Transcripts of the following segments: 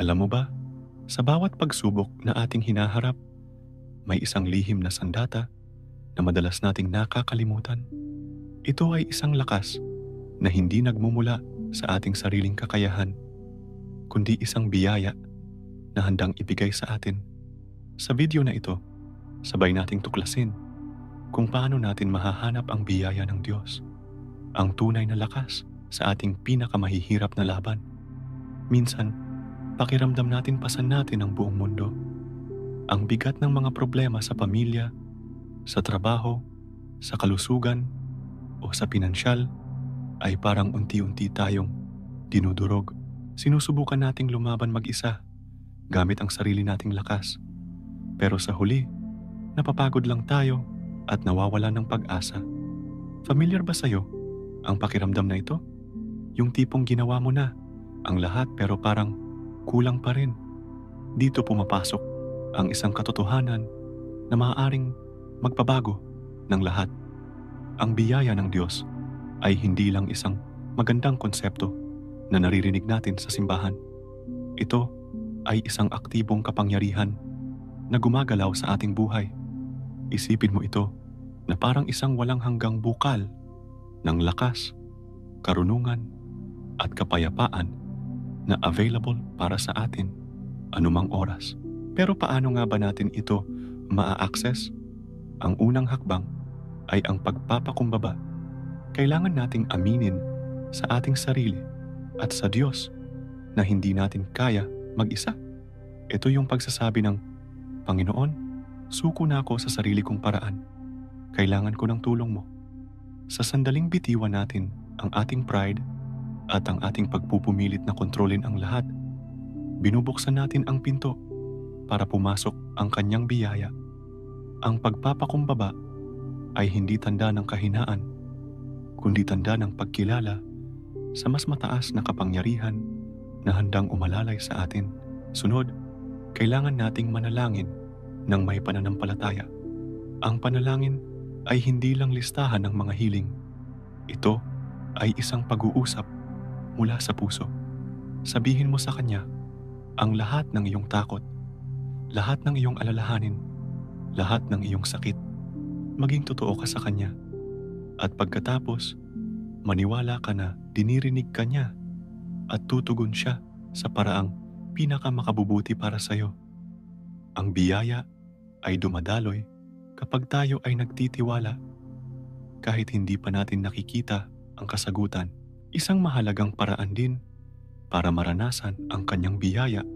Alam mo ba, sa bawat pagsubok na ating hinaharap, may isang lihim na sandata na madalas nating nakakalimutan. Ito ay isang lakas na hindi nagmumula sa ating sariling kakayahan, kundi isang biyaya na handang ibigay sa atin. Sa video na ito, sabay nating tuklasin kung paano natin mahahanap ang biyaya ng Diyos, ang tunay na lakas sa ating pinakamahihirap na laban. Minsan, pakiramdam natin pasan natin ang buong mundo. Ang bigat ng mga problema sa pamilya, sa trabaho, sa kalusugan, o sa pinansyal ay parang unti-unti tayong dinudurog. Sinusubukan nating lumaban mag-isa gamit ang sarili nating lakas. Pero sa huli, napapagod lang tayo at nawawala ng pag-asa. Familiar ba sa'yo ang pakiramdam na ito? Yung tipong ginawa mo na ang lahat pero parang kulang pa rin. Dito pumapasok ang isang katotohanan na maaaring magpabago ng lahat. Ang biyaya ng Diyos ay hindi lang isang magandang konsepto na naririnig natin sa simbahan. Ito ay isang aktibong kapangyarihan na gumagalaw sa ating buhay. Isipin mo ito na parang isang walang hanggang bukal ng lakas, karunungan, at kapayapaan na available para sa atin anumang oras. Pero paano nga ba natin ito maa-access? Ang unang hakbang ay ang pagpapakumbaba. Kailangan nating aminin sa ating sarili at sa Diyos na hindi natin kaya mag-isa. Ito yung pagsasabi ng, Panginoon, suko na ako sa sarili kong paraan. Kailangan ko ng tulong mo. Sa sandaling bitiwan natin ang ating pride at ang ating pagpupumilit na kontrolin ang lahat, binubuksan natin ang pinto para pumasok ang kanyang biyaya. Ang pagpapakumbaba ay hindi tanda ng kahinaan, kundi tanda ng pagkilala sa mas mataas na kapangyarihan na handang umalalay sa atin. Sunod, kailangan nating manalangin ng may pananampalataya. Ang panalangin ay hindi lang listahan ng mga hiling. Ito ay isang pag-uusap mula sa puso. Sabihin mo sa Kanya ang lahat ng iyong takot, lahat ng iyong alalahanin, lahat ng iyong sakit. Maging totoo ka sa Kanya. At pagkatapos, maniwala ka na dinirinig ka niya at tutugon siya sa paraang pinakamakabubuti para sa iyo. Ang biyaya ay dumadaloy kapag tayo ay nagtitiwala kahit hindi pa natin nakikita ang kasagutan. Isang mahalagang paraan din para maranasan ang kanyang biyaya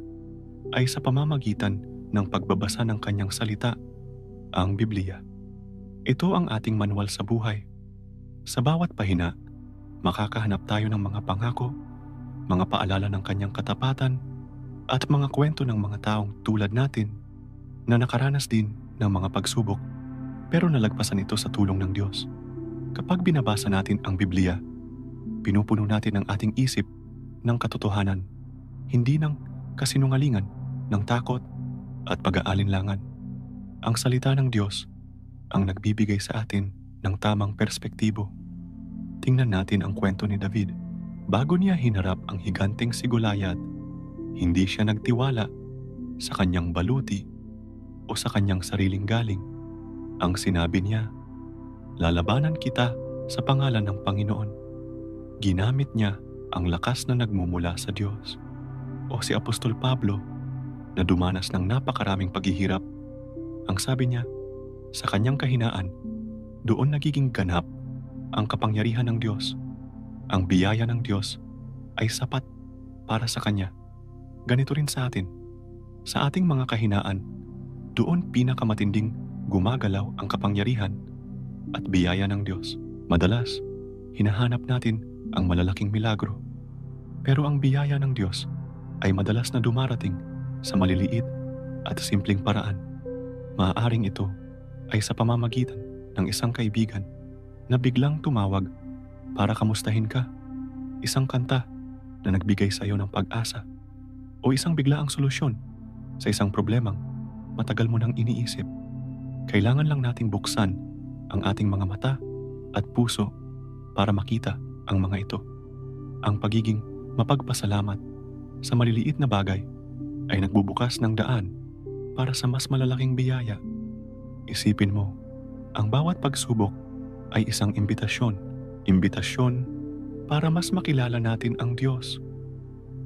ay sa pamamagitan ng pagbabasa ng kanyang salita, ang Biblia. Ito ang ating manual sa buhay. Sa bawat pahina, makakahanap tayo ng mga pangako, mga paalala ng kanyang katapatan, at mga kwento ng mga taong tulad natin na nakaranas din ng mga pagsubok pero nalagpasan ito sa tulong ng Diyos. Kapag binabasa natin ang Biblia, pinupuno natin ang ating isip ng katotohanan, hindi ng kasinungalingan, ng takot at pag-aalinlangan. Ang salita ng Diyos ang nagbibigay sa atin ng tamang perspektibo. Tingnan natin ang kwento ni David. Bago niya hinarap ang higanteng si Goliath, hindi siya nagtiwala sa kanyang baluti o sa kanyang sariling galing. Ang sinabi niya, lalabanan kita sa pangalan ng Panginoon. Ginamit niya ang lakas na nagmumula sa Diyos. O si Apostol Pablo na dumanas ng napakaraming paghihirap, ang sabi niya, sa kanyang kahinaan, doon nagiging ganap ang kapangyarihan ng Diyos. Ang biyaya ng Diyos ay sapat para sa Kanya. Ganito rin sa atin. Sa ating mga kahinaan, doon pinakamatinding gumagalaw ang kapangyarihan at biyaya ng Diyos. Madalas, hinahanap natin ang malalaking milagro. Pero ang biyaya ng Diyos ay madalas na dumarating sa maliliit at simpleng paraan. Maaaring ito ay sa pamamagitan ng isang kaibigan na biglang tumawag para kamustahin ka, isang kanta na nagbigay sa iyo ng pag-asa, o isang biglaang solusyon sa isang problemang matagal mo nang iniisip. Kailangan lang nating buksan ang ating mga mata at puso para makita ang mga ito. Ang pagiging mapagpasalamat sa maliliit na bagay ay nagbubukas ng daan para sa mas malalaking biyaya. Isipin mo, ang bawat pagsubok ay isang imbitasyon. Imbitasyon para mas makilala natin ang Diyos,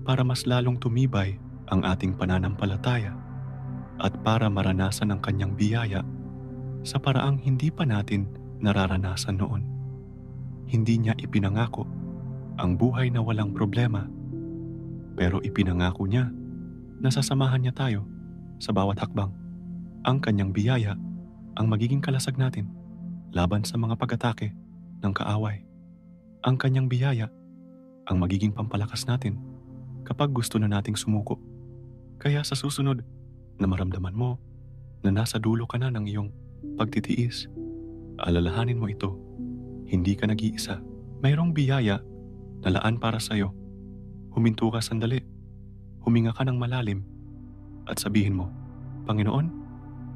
para mas lalong tumibay ang ating pananampalataya, at para maranasan ang kanyang biyaya sa paraang hindi pa natin nararanasan noon. Hindi niya ipinangako ang buhay na walang problema, pero ipinangako niya na sasamahan niya tayo sa bawat hakbang. Ang kanyang biyaya ang magiging kalasag natin laban sa mga pag-atake ng kaaway. Ang kanyang biyaya ang magiging pampalakas natin kapag gusto na nating sumuko. Kaya sa susunod na maramdaman mo na nasa dulo ka na ng iyong pagtitiis, alalahanin mo ito. Hindi ka nag-iisa. Mayroong biyaya na laan para sa iyo. Huminto ka sandali. Huminga ka ng malalim at sabihin mo, Panginoon,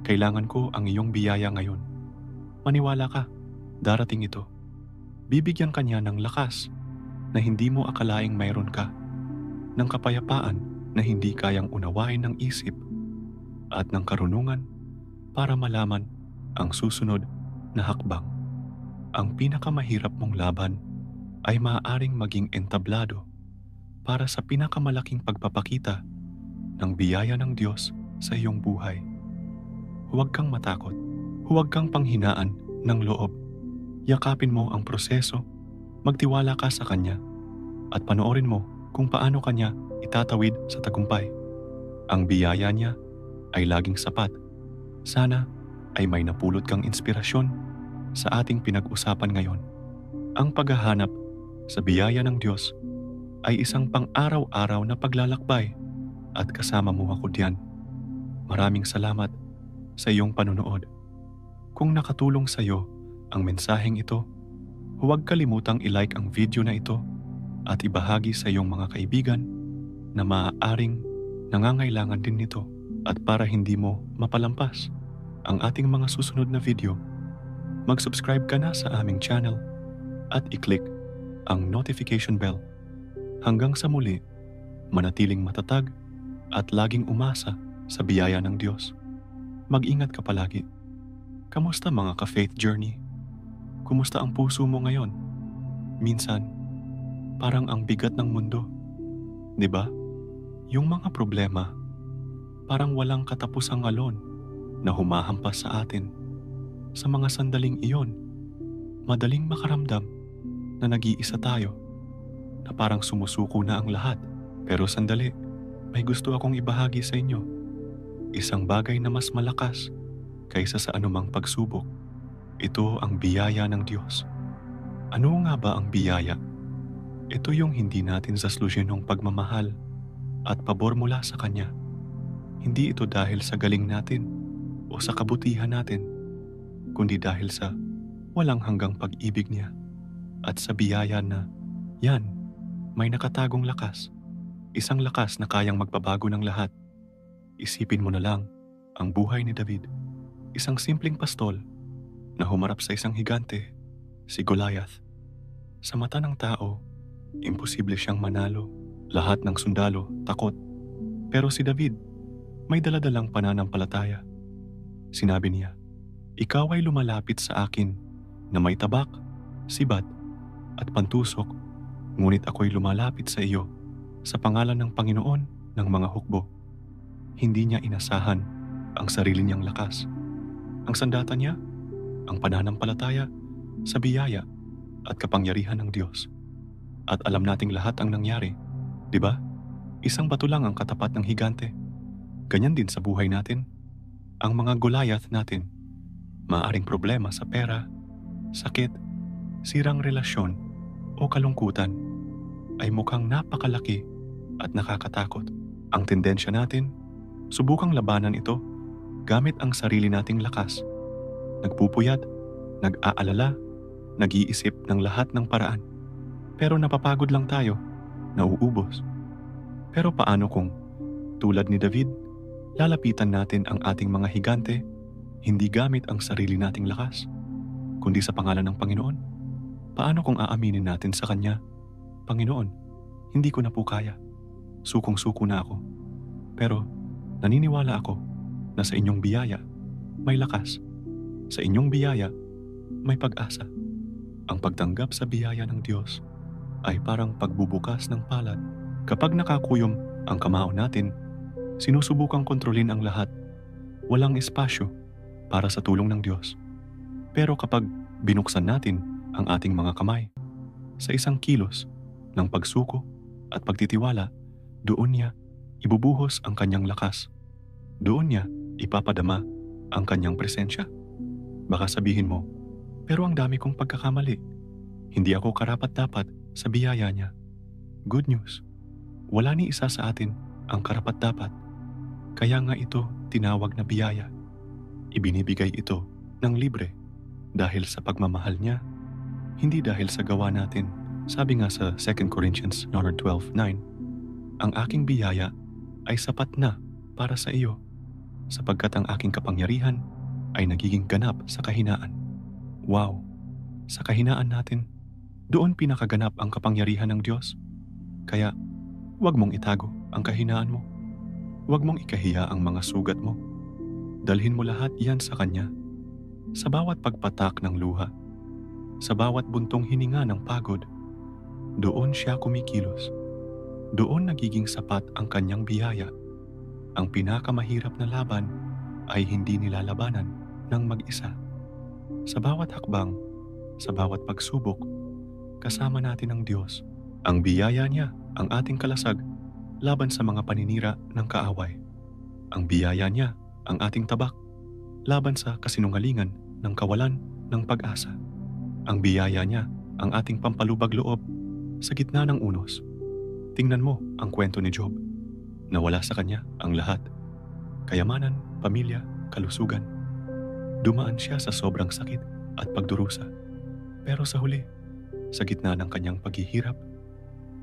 kailangan ko ang iyong biyaya ngayon. Maniwala ka, darating ito. Bibigyan ka niya ng lakas na hindi mo akalaing mayroon ka, ng kapayapaan na hindi kayang unawain ng isip, at ng karunungan para malaman ang susunod na hakbang. Ang pinakamahirap mong laban ay maaaring maging entablado para sa pinakamalaking pagpapakita ng biyaya ng Diyos sa iyong buhay. Huwag kang matakot. Huwag kang panghinaan ng loob. Yakapin mo ang proseso, magtiwala ka sa Kanya, at panoorin mo kung paano Kanya itatawid sa tagumpay. Ang biyaya niya ay laging sapat. Sana ay may napulot kang inspirasyon sa ating pinag-usapan ngayon. Ang paghahanap sa biyaya ng Diyos ay isang pang-araw-araw na paglalakbay at kasama mo ako diyan. Maraming salamat sa iyong panonood. Kung nakatulong sa iyo ang mensaheng ito, huwag kalimutang i-like ang video na ito at ibahagi sa iyong mga kaibigan na maaaring nangangailangan din nito. At para hindi mo mapalampas ang ating mga susunod na video, mag-subscribe ka na sa aming channel at i-click ang notification bell. Hanggang sa muli, manatiling matatag at laging umasa sa biyaya ng Diyos. Mag-ingat ka palagi. Kamusta mga ka-faith journey? Kumusta ang puso mo ngayon? Minsan, parang ang bigat ng mundo. 'Di ba? Yung mga problema, parang walang katapusang alon na humahampas sa atin. Sa mga sandaling iyon, madaling makaramdam na nag-iisa tayo, na parang sumusuko na ang lahat. Pero sandali, may gusto akong ibahagi sa inyo. Isang bagay na mas malakas kaysa sa anumang pagsubok. Ito ang biyaya ng Diyos. Ano nga ba ang biyaya? Ito yung hindi natin saslusyonong pagmamahal at pabor mula sa Kanya. Hindi ito dahil sa galing natin o sa kabutihan natin, kundi dahil sa walang hanggang pag-ibig niya at sa biyaya na yan, may nakatagong lakas. Isang lakas na kayang magbabago ng lahat. Isipin mo na lang ang buhay ni David, isang simpleng pastol na humarap sa isang higante, si Goliath. Sa mata ng tao, imposible siyang manalo. Lahat ng sundalo takot. Pero si David, may daladalang pananampalataya. Sinabi niya, "Ikaw ay lumalapit sa akin na may tabak, sibat, at pantusok, ngunit ako'y lumalapit sa iyo sa pangalan ng Panginoon ng mga hukbo." Hindi niya inasahan ang sarili niyang lakas. Ang sandata niya, ang pananampalataya sa biyaya at kapangyarihan ng Diyos. At alam nating lahat ang nangyari, di ba? Isang bato lang ang katapat ng higante. Ganyan din sa buhay natin. Ang mga Goliath natin, maaaring problema sa pera, sakit, sirang relasyon, o kalungkutan, ay mukhang napakalaki at nakakatakot. Ang tendensya natin, subukang labanan ito gamit ang sarili nating lakas. Nagpupuyat, nag-aalala, nag-iisip ng lahat ng paraan. Pero napapagod lang tayo, nauubos. Pero paano kung, tulad ni David, lalapitan natin ang ating mga higante, hindi gamit ang sarili nating lakas, kundi sa pangalan ng Panginoon? Paano kung aaminin natin sa Kanya, "Panginoon, hindi ko na po kaya. Sukong-suko na ako. Pero naniniwala ako na sa inyong biyaya may lakas. Sa inyong biyaya may pag-asa. Ang pagtanggap sa biyaya ng Diyos ay parang pagbubukas ng palad. Kapag nakakuyom ang kamao natin, sinusubukang kontrolin ang lahat. Walang espasyo para sa tulong ng Diyos. Pero kapag binuksan natin ang ating mga kamay sa isang kilos ng pagsuko at pagtitiwala, doon niya ibubuhos ang kanyang lakas. Doon niya ipapadama ang kanyang presensya. Baka sabihin mo, pero ang dami kong pagkakamali. Hindi ako karapat-dapat sa biyaya niya. Good news, wala ni isa sa atin ang karapat-dapat. Kaya nga ito tinawag na biyaya. Ibinibigay ito ng libre dahil sa pagmamahal niya, hindi dahil sa gawa natin. Sabi nga sa 2 Corinthians 12:9, ang aking biyaya ay sapat na para sa iyo, sapagkat ang aking kapangyarihan ay nagiging ganap sa kahinaan. Wow! Sa kahinaan natin, doon pinakaganap ang kapangyarihan ng Diyos. Kaya, huwag mong itago ang kahinaan mo. Huwag mong ikahiya ang mga sugat mo. Dalhin mo lahat iyan sa Kanya. Sa bawat pagpatak ng luha, sa bawat buntong hininga ng pagod, doon siya kumikilos. Doon nagiging sapat ang Kanyang biyaya. Ang pinakamahirap na laban ay hindi nilalabanan ng mag-isa. Sa bawat hakbang, sa bawat pagsubok, kasama natin ang Diyos. Ang biyaya niya ang ating kalasag laban sa mga paninira ng kaaway. Ang biyaya niya ang ating tabak laban sa kasinungalingan ng kawalan ng pag-asa. Ang biyaya niya ang ating pampalubag loob sa gitna ng unos. Tingnan mo ang kwento ni Job. Nawala sa kanya ang lahat. Kayamanan, pamilya, kalusugan. Dumaan siya sa sobrang sakit at pagdurusa. Pero sa huli, sa gitna ng kanyang paghihirap,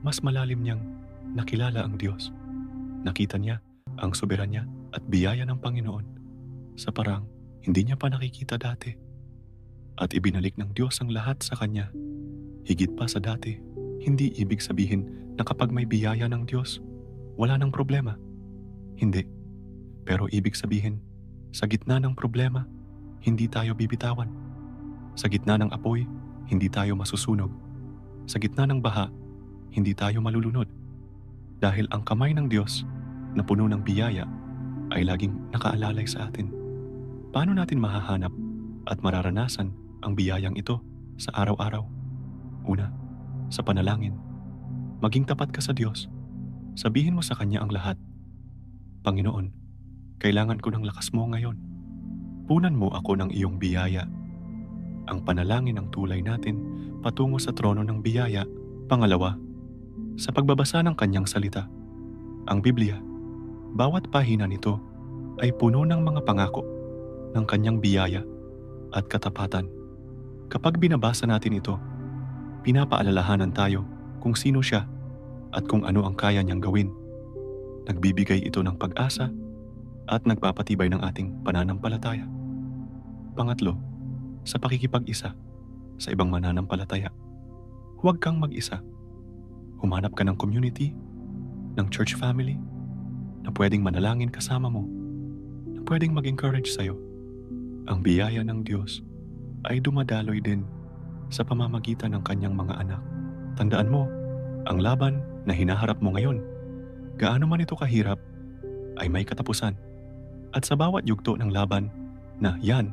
mas malalim niyang nakilala ang Diyos. Nakita niya ang soberanya at biyaya ng Panginoon sa parang hindi niya pa nakikita dati. At ibinalik ng Diyos ang lahat sa kanya. Higit pa sa dati, hindi ibig sabihin na kapag may biyaya ng Diyos, wala nang problema. Hindi. Pero ibig sabihin, sa gitna ng problema, hindi tayo bibitawan. Sa gitna ng apoy, hindi tayo masusunog. Sa gitna ng baha, hindi tayo malulunod. Dahil ang kamay ng Diyos na puno ng biyaya ay laging nakaalalay sa atin. Paano natin mahahanap at mararanasan ang biyayang ito sa araw-araw? Una, sa panalangin. Maging tapat ka sa Diyos. Sabihin mo sa Kanya ang lahat. Panginoon, kailangan ko ng lakas mo ngayon. Punan mo ako ng iyong biyaya. Ang panalangin ang tulay natin patungo sa trono ng biyaya. Pangalawa, sa pagbabasa ng Kanyang salita. Ang Biblia, bawat pahina nito ay puno ng mga pangako ng Kanyang biyaya at katapatan. Kapag binabasa natin ito, pinapaalalahanan tayo kung sino siya at kung ano ang kaya niyang gawin. Nagbibigay ito ng pag-asa at nagpapatibay ng ating pananampalataya. Pangatlo, sa pakikipag-isa sa ibang mananampalataya. Huwag kang mag-isa. Humanap ka ng community, ng church family, na pwedeng manalangin kasama mo, na pwedeng mag-encourage sa'yo. Ang biyaya ng Diyos ay dumadaloy din sa pamamagitan ng Kanyang mga anak. Tandaan mo, ang laban na hinaharap mo ngayon, gaano man ito kahirap, ay may katapusan. At sa bawat yugto ng laban na yan,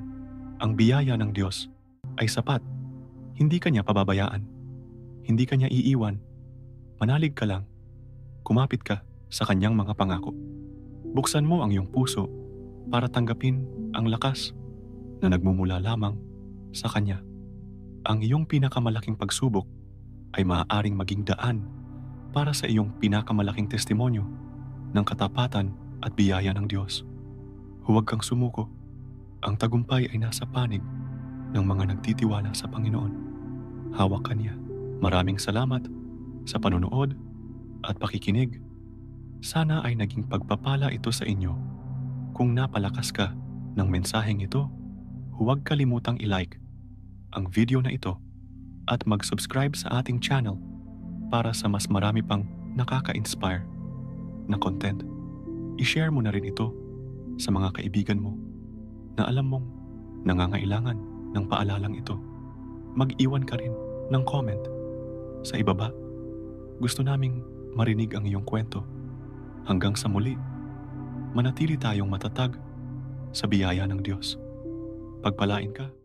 ang biyaya ng Diyos ay sapat. Hindi ka niya pababayaan. Hindi ka niya iiwan. Manalig ka lang. Kumapit ka sa Kanyang mga pangako. Buksan mo ang iyong puso para tanggapin ang lakas na nagmumula lamang sa Kanya. Ang iyong pinakamalaking pagsubok ay maaaring maging daan para sa iyong pinakamalaking testimonyo ng katapatan at biyaya ng Diyos. Huwag kang sumuko. Ang tagumpay ay nasa panig ng mga nagtitiwala sa Panginoon. Hawak ka niya. Maraming salamat sa panonood at pakikinig. Sana ay naging pagpapala ito sa inyo. Kung napalakas ka ng mensaheng ito, huwag kalimutang i-like ang video na ito at mag-subscribe sa ating channel para sa mas marami pang nakaka-inspire na content. I-share mo na rin ito sa mga kaibigan mo na alam mong nangangailangan ng paalalang ito. Mag-iwan ka rin ng comment sa ibaba. Gusto naming marinig ang iyong kwento. Hanggang sa muli, manatili tayong matatag sa biyaya ng Diyos. Pagpalain ka.